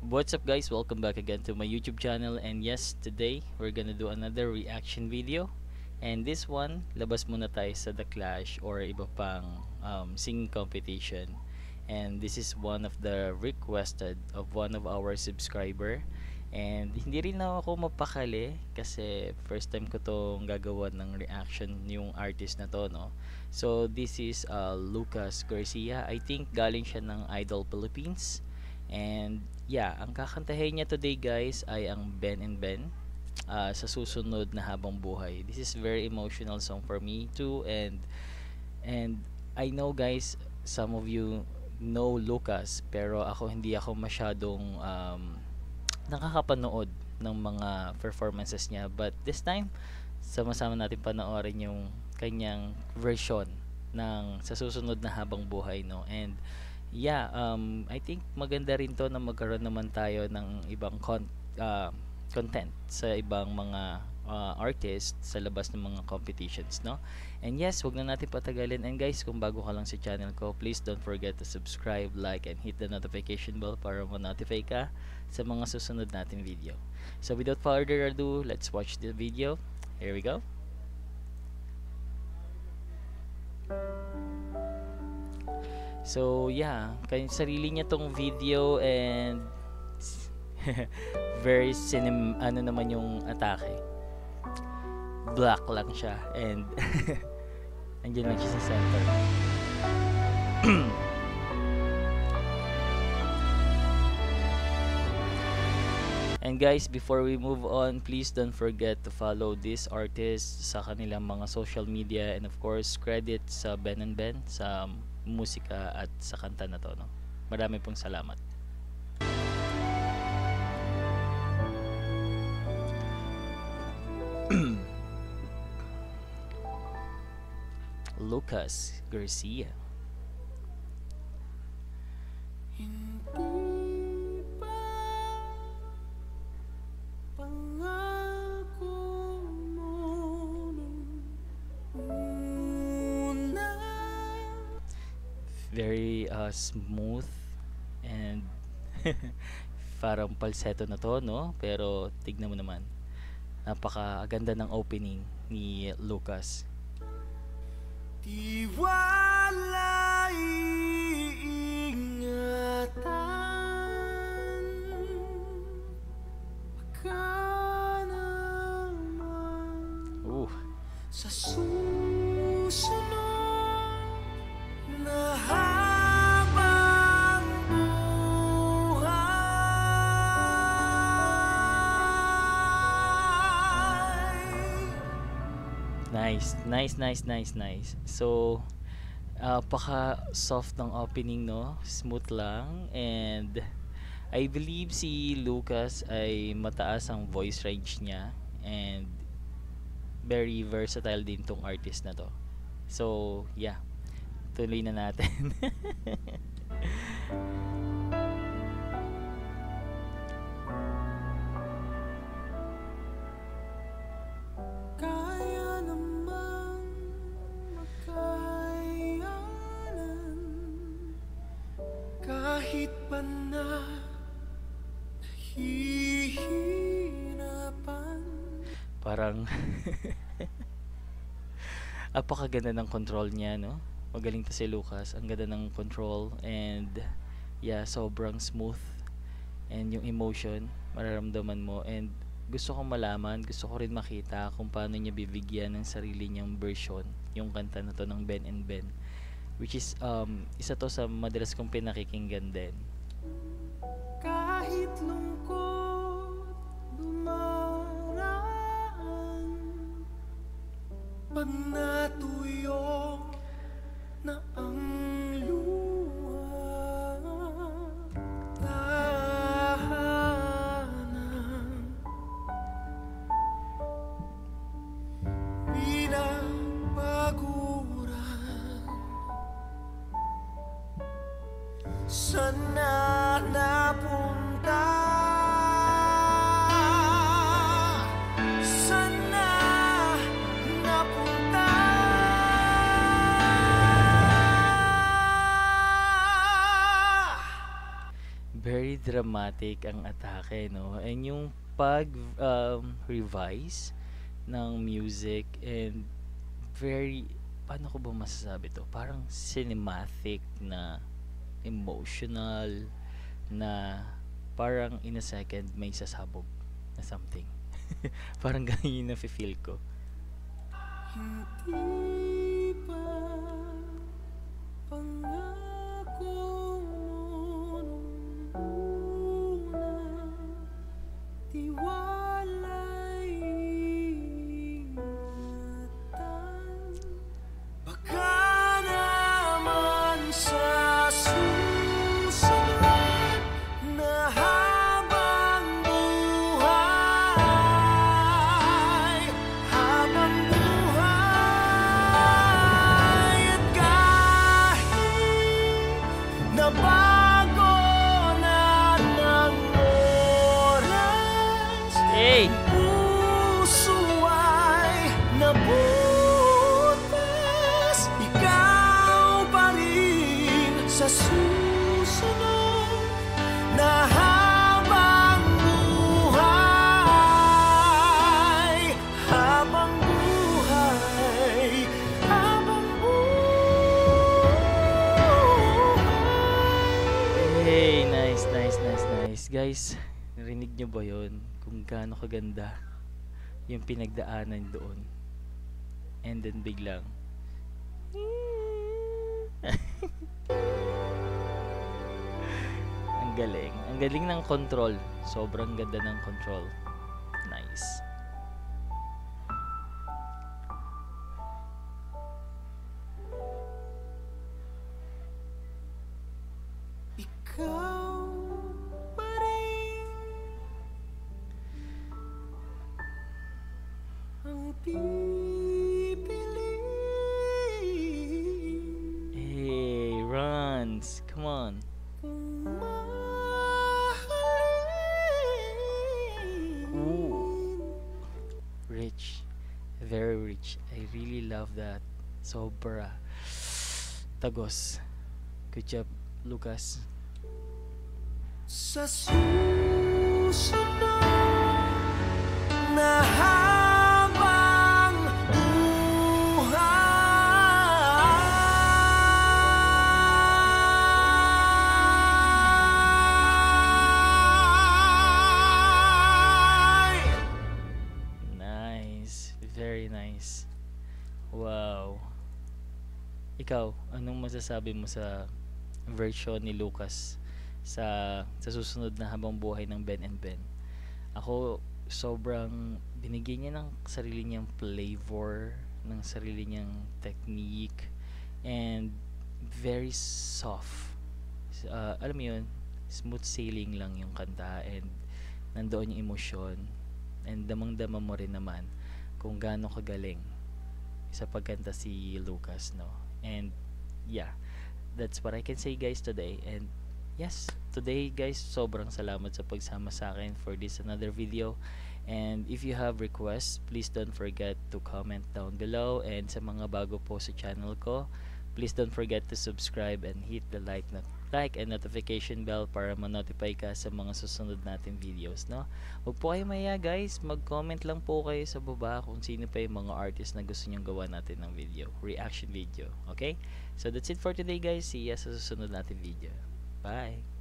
What's up guys, welcome back again to my YouTube channel, and yes, today we're gonna do another reaction video. And this one, labas muna tayo sa The Clash or iba pang singing competition. And this is one of the requested of one of our subscriber. And hindi rin ako mapakali kasi first time ko tong gagawa ng reaction yung artist na to, no? So this is Lucas Garcia. I think galing siya ng Idol Philippines. And yeah, ang kakantahin niya today guys ay ang Ben and Ben, sa susunod na habang buhay. This is very emotional song for me too, and I know guys, some of you know Lucas, pero hindi ako masyadong nakakapanood ng mga performances niya, but this time sama-sama natin panoorin yung kanyang version ng sa susunod na habang buhay, no? And yeah, I think maganda rin to na magkaroon naman tayo ng ibang content sa ibang mga artists sa labas ng mga competitions, no? And yes, wag na natin patagalin. And guys, kung bago ka lang sa channel ko, please don't forget to subscribe, like, and hit the notification bell para ma-notify ka sa mga susunod natin video. So without further ado, let's watch the video. Here we go. So yeah, kanya sarili niya tong video, and very ano naman yung atake. Black lang siya, and andyan lang siya sa center. And guys, before we move on, please don't forget to follow this artist sa kanilang mga social media, and of course, credit sa Ben and Ben sa musika at sa kanta na to, no? Marami pong salamat. Lucas Garcia. Very smooth and parang falsetto na to, no? Pero tignan mo naman, napakaganda ng opening ni Lucas. Tiwala, iingatan, baka naman sa susunod na habang buhay. Nice. So paka soft ng opening, no? Smooth lang, and I believe si Lucas ay mataas ang voice range niya, and very versatile din tong artist na to. So yeah, tuloy na natin. Kaya namang makayanan kahit pa na nahihirapan. Parang apakaganda ng control niya, no? Magaling to si Lucas. Ang ganda ng control, and yeah, sobrang smooth, and yung emotion mararamdaman mo, and gusto ko rin makita kung paano niya bibigyan ng sarili niyang version yung kanta na to ng Ben and Ben, which is isa to sa madalas kong pinakikinggan din. Kahit lungkot dumaraan, pag natuyo na ang luha, tahanan pinapaguran, sana dramatic ang atake, no? And yung pag revise ng music and very, paano ko ba masasabi to? Parang cinematic na emotional na parang in a second may sasabog na something. Parang ganyan yung nafe-feel ko. Hindi pa pangako mo nung una, tiwala'y ingatan. Baka naman sa susunod na habang buhay, at kahit nabago na ng oras, Hey! puso ay nabutas, ikaw pa rin sa susunod na habang buhay, habang buhay, habang buhay. Hey, nice, nice, nice, nice. Guys, narinig nyo ba yun? Kung gaano kaganda yung pinagdaanan doon. And then biglang ang galing. Ang galing ng control. Sobrang ganda ng control. Nice. Ikaw pa rin ang pipiliin Hey, runs. Come on. kung mahalin. Ooh. Rich. Very rich. I really love that. Sobra. Tagos. Good job, Lucas. Sa susunod na habang buhay. Nice. Very nice. Wow. Ikaw, anong masasabi mo sa version ni Lucas sa susunod na habang buhay ng Ben and Ben? Ako, sobrang binigyan niya ng sarili niyang flavor, ng sarili niyang technique, and very soft. Alam mo yun, smooth sailing lang yung kanta, and nandoon yung emosyon, and damang-dama mo rin naman kung gaano kagaling sa pagkanta si Lucas, no? And yeah, that's what I can say, guys, today. And yes, today, guys, sobrang salamat sa pagsama sa akin for this another video. And if you have requests, please don't forget to comment down below. And sa mga bago po sa channel ko, please don't forget to subscribe and hit the like and notification bell para ma-notify ka sa mga susunod natin videos, no? Huwag po kayo maya, guys. Mag-comment lang po kayo sa baba kung sino pa yung mga artist na gusto nyong gawa natin ng video, reaction video. Okay? So that's it for today, guys. See ya sa susunod natin video. Bye!